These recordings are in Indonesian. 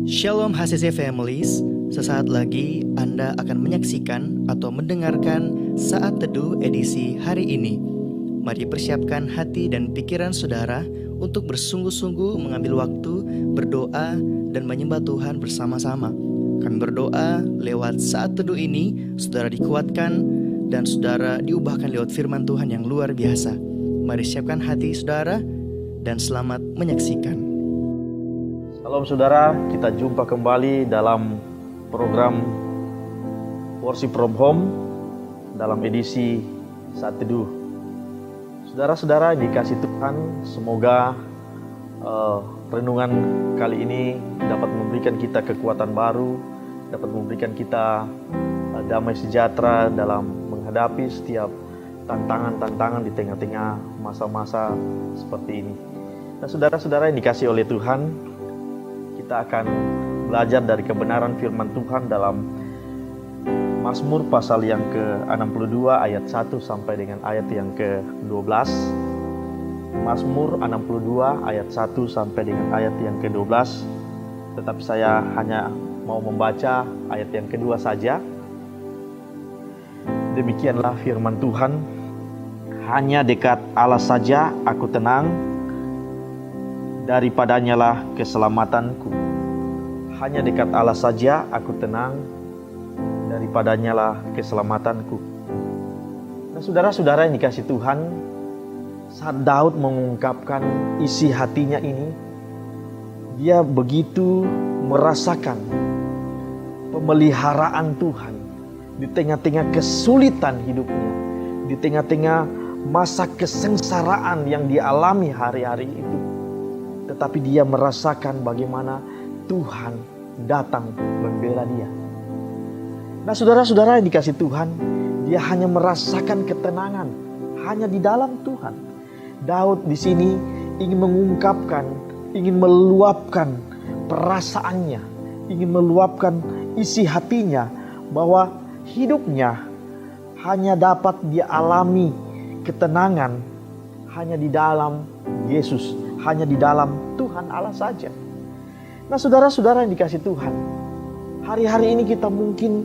Shalom HCC Families, sesaat lagi Anda akan menyaksikan atau mendengarkan Saat Teduh edisi hari ini. Mari persiapkan hati dan pikiran saudara untuk bersungguh-sungguh mengambil waktu, berdoa, dan menyembah Tuhan bersama-sama. Kami berdoa lewat Saat Teduh ini, saudara dikuatkan dan saudara diubahkan lewat firman Tuhan yang luar biasa. Mari siapkan hati saudara dan selamat menyaksikan. Salam saudara, kita jumpa kembali dalam program Worship from Home dalam edisi Saat Teduh. Saudara-saudara dikasih Tuhan, semoga renungan kali ini dapat memberikan kita kekuatan baru, dapat memberikan kita damai sejahtera dalam menghadapi setiap tantangan-tantangan di tengah-tengah masa-masa seperti ini. Nah, saudara-saudara yang dikasih oleh Tuhan, kita akan belajar dari kebenaran firman Tuhan dalam Mazmur pasal yang ke-62 ayat 1 sampai dengan ayat yang ke-12. Mazmur 62 ayat 1 sampai dengan ayat yang ke-12. Tetapi saya hanya mau membaca ayat yang kedua saja. Demikianlah firman Tuhan, hanya dekat Allah saja aku tenang, daripadanya lah keselamatanku. Hanya dekat Allah saja aku tenang, daripadanya lah keselamatanku. Nah, saudara-saudara yang dikasih Tuhan, saat Daud mengungkapkan isi hatinya ini, dia begitu merasakan pemeliharaan Tuhan di tengah-tengah kesulitan hidupnya, di tengah-tengah masa kesengsaraan yang dialami hari-hari itu. Tetapi dia merasakan bagaimana Tuhan datang membela dia. Nah, saudara-saudara yang dikasih Tuhan, dia hanya merasakan ketenangan hanya di dalam Tuhan. Daud di sini ingin mengungkapkan, ingin meluapkan perasaannya, ingin meluapkan isi hatinya bahwa hidupnya hanya dapat dia alami ketenangan hanya di dalam Yesus, hanya di dalam Tuhan Allah saja. Nah, saudara-saudara yang dikasih Tuhan, hari-hari ini kita mungkin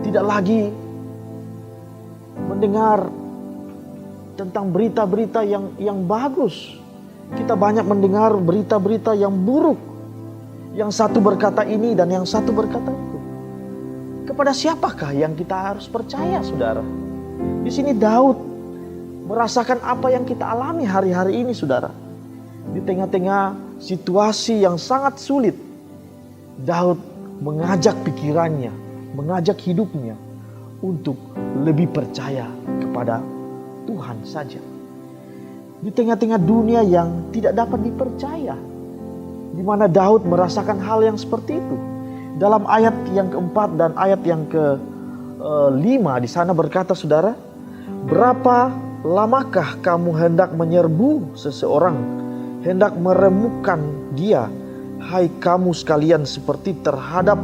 tidak lagi mendengar tentang berita-berita yang bagus. Kita banyak mendengar berita-berita yang buruk. Yang satu berkata ini dan yang satu berkata itu. Kepada siapakah yang kita harus percaya, saudara? Di sini Daud merasakan apa yang kita alami hari-hari ini, saudara. Di tengah-tengah situasi yang sangat sulit, Daud mengajak pikirannya, mengajak hidupnya untuk lebih percaya kepada Tuhan saja. Di tengah-tengah dunia yang tidak dapat dipercaya, di mana Daud merasakan hal yang seperti itu. Dalam ayat yang keempat dan ayat yang kelima di sana berkata, saudara, berapa lamakah kamu hendak menyerbu seseorang, hendak meremukkan dia, hai kamu sekalian seperti terhadap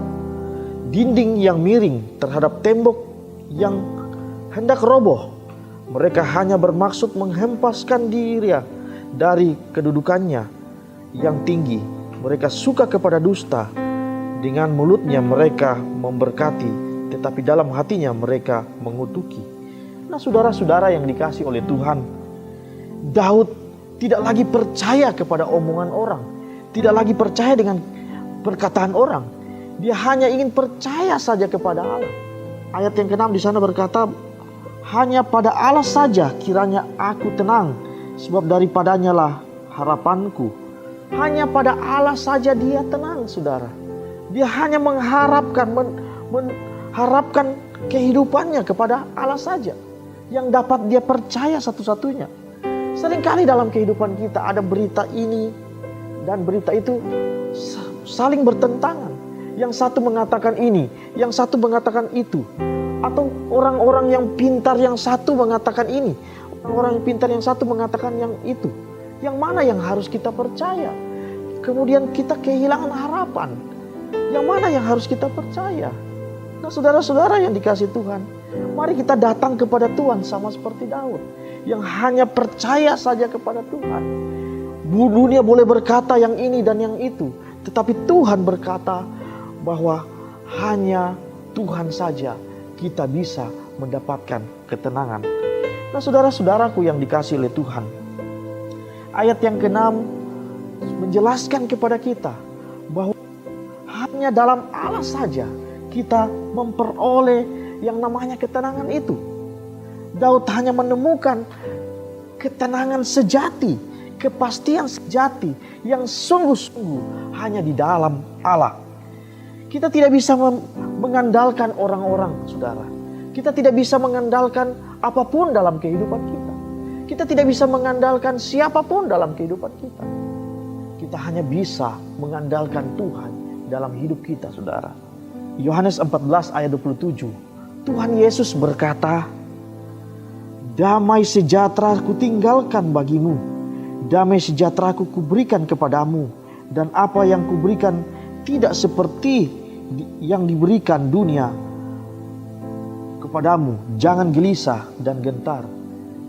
dinding yang miring, terhadap tembok yang hendak roboh. Mereka hanya bermaksud menghempaskan diri dari kedudukannya yang tinggi. Mereka suka kepada dusta. Dengan mulutnya mereka memberkati, tetapi dalam hatinya mereka mengutuki. Nah, saudara-saudara yang dikasih oleh Tuhan, Daud tidak lagi percaya kepada omongan orang, tidak lagi percaya dengan perkataan orang. Dia hanya ingin percaya saja kepada Allah. Ayat yang ke-6 di sana berkata, hanya pada Allah saja kiranya aku tenang, sebab daripadanya lah harapanku. Hanya pada Allah saja dia tenang, saudara. Dia hanya mengharapkan kehidupannya kepada Allah saja, yang dapat dia percaya satu-satunya. Seringkali dalam kehidupan kita ada berita ini dan berita itu saling bertentangan. Yang satu mengatakan ini, yang satu mengatakan itu. Atau orang-orang yang pintar yang satu mengatakan ini, orang yang pintar yang satu mengatakan yang itu. Yang mana yang harus kita percaya? Kemudian kita kehilangan harapan. Yang mana yang harus kita percaya? Nah, saudara-saudara yang dikasih Tuhan, mari kita datang kepada Tuhan sama seperti Daud, yang hanya percaya saja kepada Tuhan. Dunia boleh berkata yang ini dan yang itu, Tetapi Tuhan berkata bahwa hanya Tuhan saja kita bisa mendapatkan ketenangan. Nah, saudara-saudaraku yang dikasihi oleh Tuhan, ayat yang ke-6 menjelaskan kepada kita bahwa hanya dalam Allah saja kita memperoleh yang namanya ketenangan itu. Daud hanya menemukan ketenangan sejati, kepastian sejati yang sungguh-sungguh hanya di dalam Allah. Kita tidak bisa mengandalkan orang-orang, saudara. Kita tidak bisa mengandalkan apapun dalam kehidupan kita. Kita tidak bisa mengandalkan siapapun dalam kehidupan kita. Kita hanya bisa mengandalkan Tuhan dalam hidup kita, saudara. Yohanes 14 ayat 27. Tuhan Yesus berkata, "Damai sejahtera kutinggalkan bagimu. Damai sejahtera kuberikan kepadamu. Dan apa yang kuberikan tidak seperti yang diberikan dunia kepadamu. Jangan gelisah dan gentar."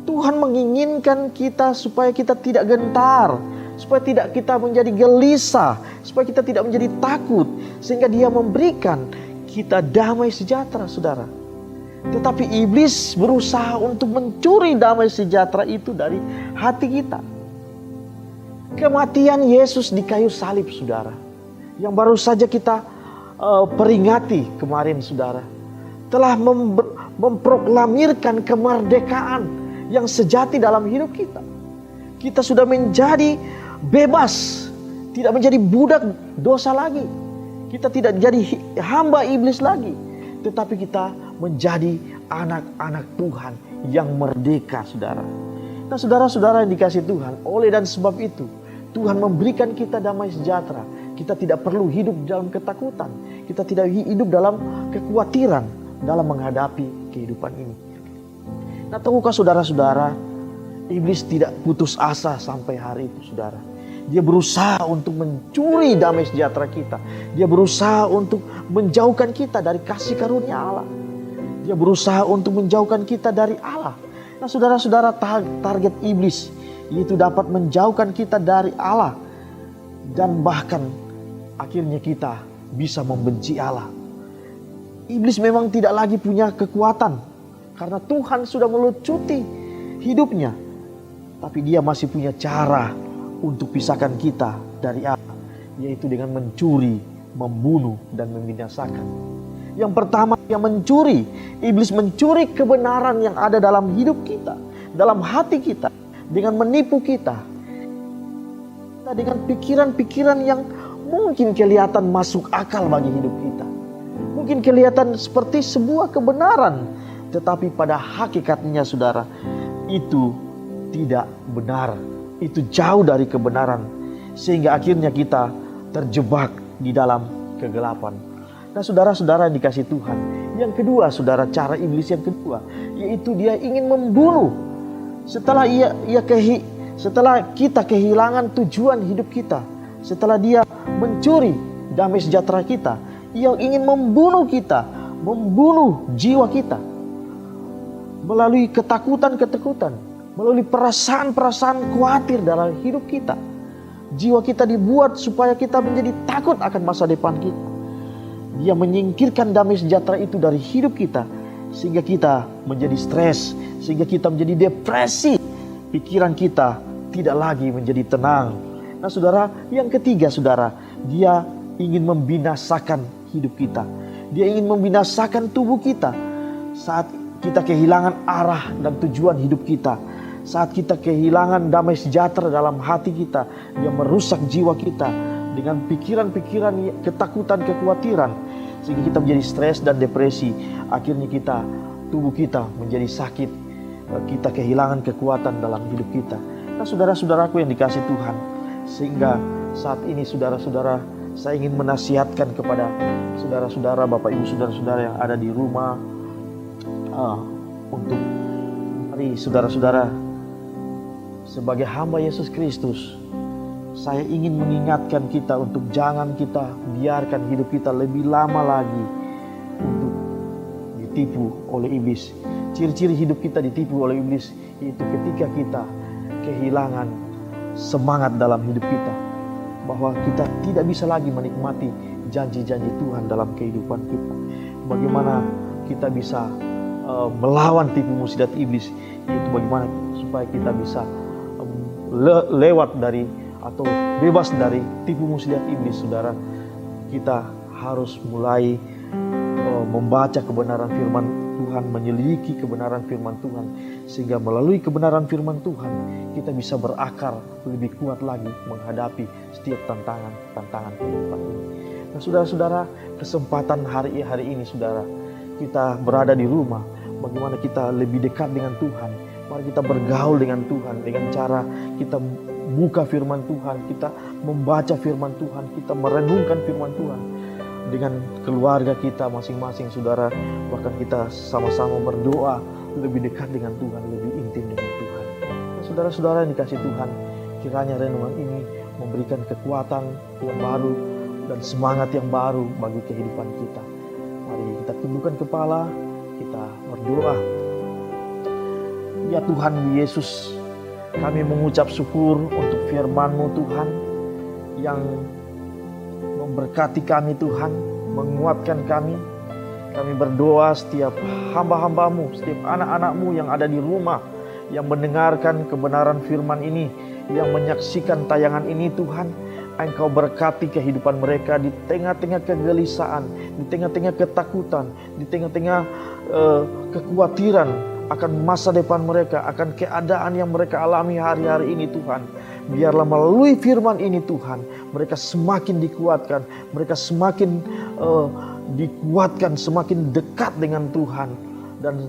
Tuhan menginginkan kita supaya kita tidak gentar, supaya tidak kita menjadi gelisah, supaya kita tidak menjadi takut, sehingga Dia memberikan kita damai sejahtera, saudara. Tetapi iblis berusaha untuk mencuri damai sejahtera itu dari hati kita. Kematian Yesus di kayu salib, saudara, yang baru saja kita peringati kemarin, saudara, telah memproklamirkan kemerdekaan yang sejati dalam hidup kita. Kita sudah menjadi bebas, tidak menjadi budak dosa lagi. Kita tidak jadi hamba iblis lagi, tetapi kita menjadi anak-anak Tuhan yang merdeka, saudara. Nah, saudara-saudara yang dikasihi Tuhan, oleh dan sebab itu Tuhan memberikan kita damai sejahtera. Kita tidak perlu hidup dalam ketakutan. Kita tidak hidup dalam kekhawatiran dalam menghadapi kehidupan ini. Nah, tahukah saudara-saudara, iblis tidak putus asa sampai hari itu, saudara. Dia berusaha untuk mencuri damai sejahtera kita. Dia berusaha untuk menjauhkan kita dari kasih karunia Allah. Dia berusaha untuk menjauhkan kita dari Allah. Nah, saudara-saudara, target iblis itu dapat menjauhkan kita dari Allah. Dan bahkan akhirnya kita bisa membenci Allah. Iblis memang tidak lagi punya kekuatan, karena Tuhan sudah melucuti hidupnya. Tapi dia masih punya cara untuk pisahkan kita dari Allah, yaitu dengan mencuri, membunuh, dan membinasakan. Yang pertama, yang mencuri. Iblis mencuri kebenaran yang ada dalam hidup kita, dalam hati kita, dengan menipu kita. Dengan pikiran-pikiran yang mungkin kelihatan masuk akal bagi hidup kita. Mungkin kelihatan seperti sebuah kebenaran, tetapi pada hakikatnya, saudara, itu tidak benar. Itu jauh dari kebenaran. Sehingga akhirnya kita terjebak di dalam kegelapan. Nah, saudara-saudara yang dikasihi Tuhan, yang kedua, saudara, cara iblis yang kedua, yaitu dia ingin membunuh. Setelah kita kehilangan tujuan hidup kita, setelah dia mencuri damai sejahtera kita, ia ingin membunuh kita, membunuh jiwa kita melalui ketakutan-ketakutan, melalui perasaan-perasaan khawatir dalam hidup kita. Jiwa kita dibuat supaya kita menjadi takut akan masa depan kita. Dia menyingkirkan damai sejahtera itu dari hidup kita, sehingga kita menjadi stres, sehingga kita menjadi depresi. Pikiran kita tidak lagi menjadi tenang. Nah, saudara, yang ketiga, saudara, dia ingin membinasakan hidup kita. Dia ingin membinasakan tubuh kita. Saat kita kehilangan arah dan tujuan hidup kita, saat kita kehilangan damai sejahtera dalam hati kita, dia merusak jiwa kita dengan pikiran-pikiran ketakutan, kekhawatiran, sehingga kita menjadi stres dan depresi. Akhirnya tubuh kita menjadi sakit, kita kehilangan kekuatan dalam hidup kita. Nah, saudara-saudaraku yang dikasihi Tuhan, sehingga saat ini, saudara-saudara, saya ingin menasihatkan kepada saudara-saudara, Bapak Ibu, saudara-saudara yang ada di rumah, untuk mari, saudara-saudara, sebagai hamba Yesus Kristus, saya ingin mengingatkan kita untuk jangan kita biarkan hidup kita lebih lama lagi untuk ditipu oleh iblis. Ciri-ciri hidup kita ditipu oleh iblis itu ketika kita kehilangan semangat dalam hidup kita. bahwa kita tidak bisa lagi menikmati janji-janji Tuhan dalam kehidupan kita. Bagaimana kita bisa melawan tipu muslihat iblis, yaitu bagaimana supaya kita bisa lewat dari atau bebas dari tipu muslihat iblis. Saudara, kita harus mulai membaca kebenaran firman Tuhan, menyelidiki kebenaran firman Tuhan, sehingga melalui kebenaran firman Tuhan kita bisa berakar lebih kuat lagi menghadapi setiap tantangan kehidupan ini. Nah, saudara-saudara, kesempatan hari ini, saudara, kita berada di rumah, bagaimana kita lebih dekat dengan Tuhan. Mari kita bergaul dengan Tuhan dengan cara kita buka firman Tuhan, kita membaca firman Tuhan, kita merenungkan firman Tuhan dengan keluarga kita masing-masing, saudara. Bahkan kita sama-sama berdoa lebih dekat dengan Tuhan, lebih intim dengan Tuhan. Nah, saudara-saudara yang dikasih Tuhan, kiranya renungan ini memberikan kekuatan yang baru dan semangat yang baru bagi kehidupan kita. Mari kita tundukkan kepala, kita berdoa. Ya Tuhan Yesus, kami mengucap syukur untuk firman-Mu Tuhan yang memberkati kami Tuhan, menguatkan kami. Kami berdoa setiap hamba-hamba-Mu, setiap anak-anak-Mu yang ada di rumah, yang mendengarkan kebenaran firman ini, yang menyaksikan tayangan ini Tuhan, Engkau berkati kehidupan mereka di tengah-tengah kegelisahan, di tengah-tengah ketakutan, di tengah-tengah kekhawatiran akan masa depan mereka, akan keadaan yang mereka alami hari-hari ini Tuhan. Biarlah melalui firman ini Tuhan, mereka semakin dikuatkan, mereka semakin dikuatkan, semakin dekat dengan Tuhan, dan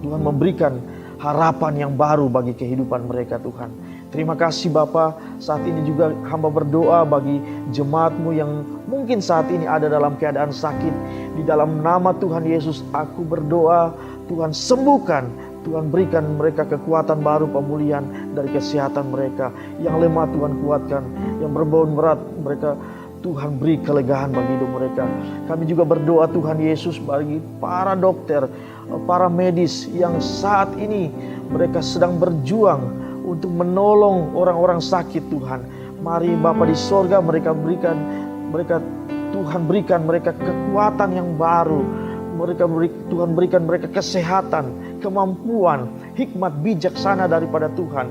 Tuhan memberikan harapan yang baru bagi kehidupan mereka Tuhan. Terima kasih Bapa. Saat ini juga hamba berdoa bagi jemaat-Mu yang mungkin saat ini ada dalam keadaan sakit. Di dalam nama Tuhan Yesus aku berdoa, Tuhan sembuhkan, Tuhan berikan mereka kekuatan baru, pemulihan dari kesehatan mereka. Yang lemah Tuhan kuatkan, yang berbau berat mereka Tuhan beri kelegaan bagi hidup mereka. Kami juga berdoa Tuhan Yesus bagi para dokter, para medis yang saat ini mereka sedang berjuang untuk menolong orang-orang sakit Tuhan. Mari Bapa di sorga, Tuhan berikan mereka kekuatan yang baru. Tuhan berikan mereka kesehatan, kemampuan, hikmat bijaksana daripada Tuhan,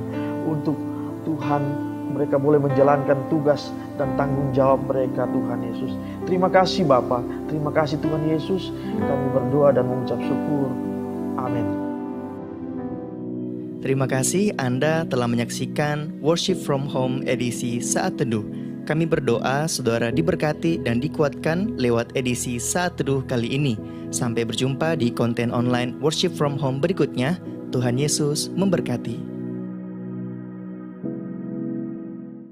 untuk Tuhan mereka boleh menjalankan tugas dan tanggung jawab mereka Tuhan Yesus. Terima kasih Bapa, terima kasih Tuhan Yesus. Kami berdoa dan mengucap syukur. Amin. Terima kasih Anda telah menyaksikan Worship from Home edisi Saat Teduh. Kami berdoa saudara diberkati dan dikuatkan lewat edisi Saat Teduh kali ini. Sampai berjumpa di konten online Worship from Home berikutnya. Tuhan Yesus memberkati.